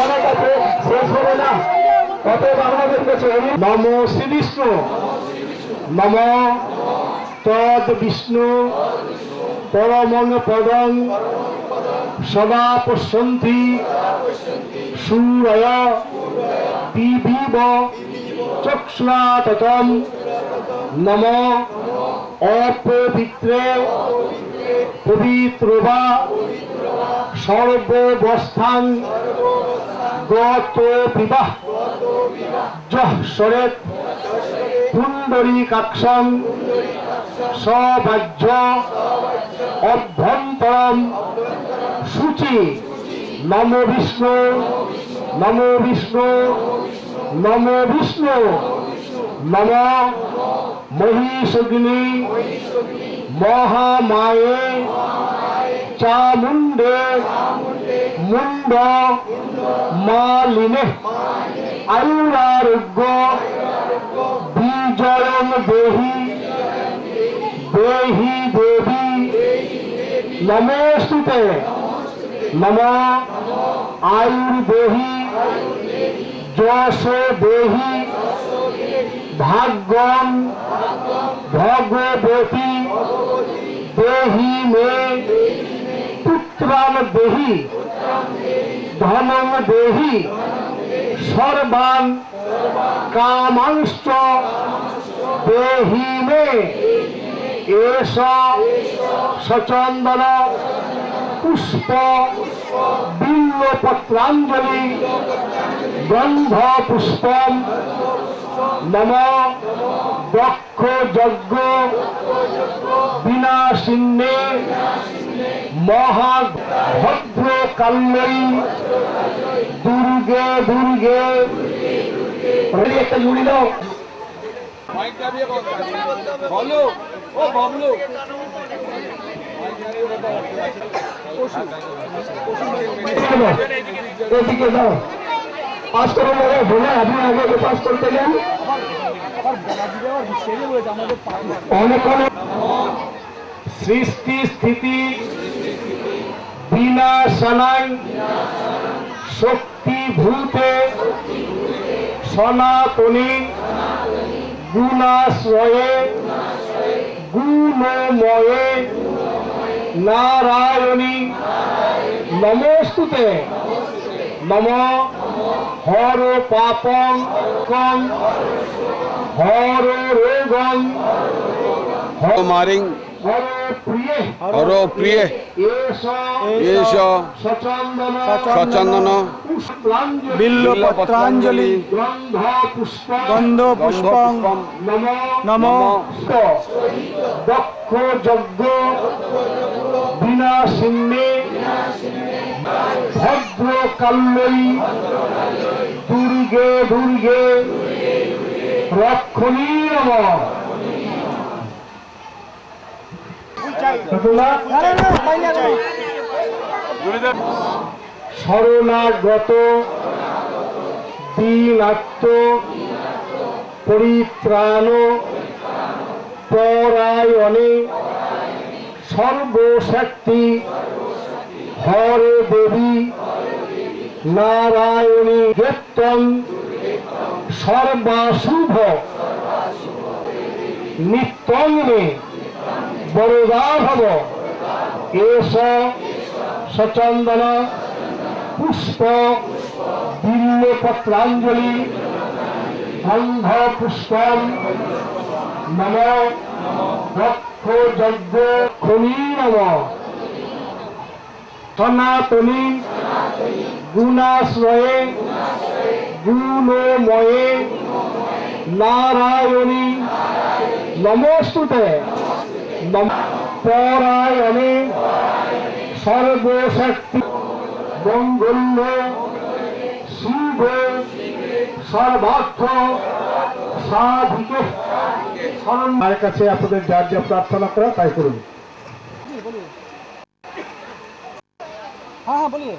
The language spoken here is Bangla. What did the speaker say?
অনেক আছে, শেষ হবে না। অতএব আমাদের কাছে নম শ্রী বিষ্ণু, নম তদ বিষ্ণু পরমং পদং সদা পশ্যন্তি সূরয় পিবিব চক্ষুষা ততম নম অপবিত্রে পবিত্রবা সর্ববস্থান গত বিবাহ যশরেত পুণ্ডরীকাক্ষং সবাহ্য অভ্যন্তরম শুচি নম বিষ্ণু, নম বিষ্ণু, নম বিষ্ণু, নম মহিষগ্নি মহামায়ে চামুণ্ডে মুন্ড মালিনে আয়ুরারোগ্য বিজয়ং দেহি দেহি দেবী নমস্তুতে নম আয়ুর্দেহি যশ দেহি ভাগ্যং ভগবতী দেহি মে পুত্রান দেহি ধনং দেহি সর্বান কামাংশ্চ দেহি মে এষ সচন্দন পুষ্প বিল্বপত্রাঞ্জলি গন্ধ পুষ্পম নম দক্ষ যজ্ঞ বিনাশিন্নে মহাভদ্র কাল্যই দুর্গে দুর্গে একটা জুড়ি দাও বলো ও বাবলু এদিকে দাও পাস করো বলে আপনি আগে পাস করতে যান অনেক অনেক সৃষ্টি স্থিতি বিনাশনাং শক্তিভূতে সনাতনী গুণাশ্রয়ে গুণময়ে নারায়ণী নমস্তুতে নম হর পাপং কং হর রোগং মারিং হর প্রিয় এষ সচন্দন বিল্বপত্রাঞ্জলি গন্ধ পুষ্পং নম দক্ষ যজ্ঞ বিনাশিন্নে ভদ্র কাল্যই দুর্গে দুর্গে রক্ষণী নমঃ শরণাগত দীনাত্ম পরিত্রাণ পরায়ণে সর্বশক্তি হরে দেবী নারায়ণী গেত্তং সর্বাশুভ নিত্যং মে বরদা ভব এষ সচন্দন পুষ্প বিল্বপত্রাঞ্জলি গন্ধ পুষ্পম নম দক্ষ যজ্ঞ খনি নম সনাতনী গুণাশ্রয়ে গুণময়ে নারায়ণী নমস্তুতে পরায়ণে সর্বশক্তি মঙ্গল্য শিবে সর্বার্থ সাধিকে শরণের কাছে আপনাদের যার যা প্রার্থনা করা তাই করুন। হ্যাঁ বলিয়ে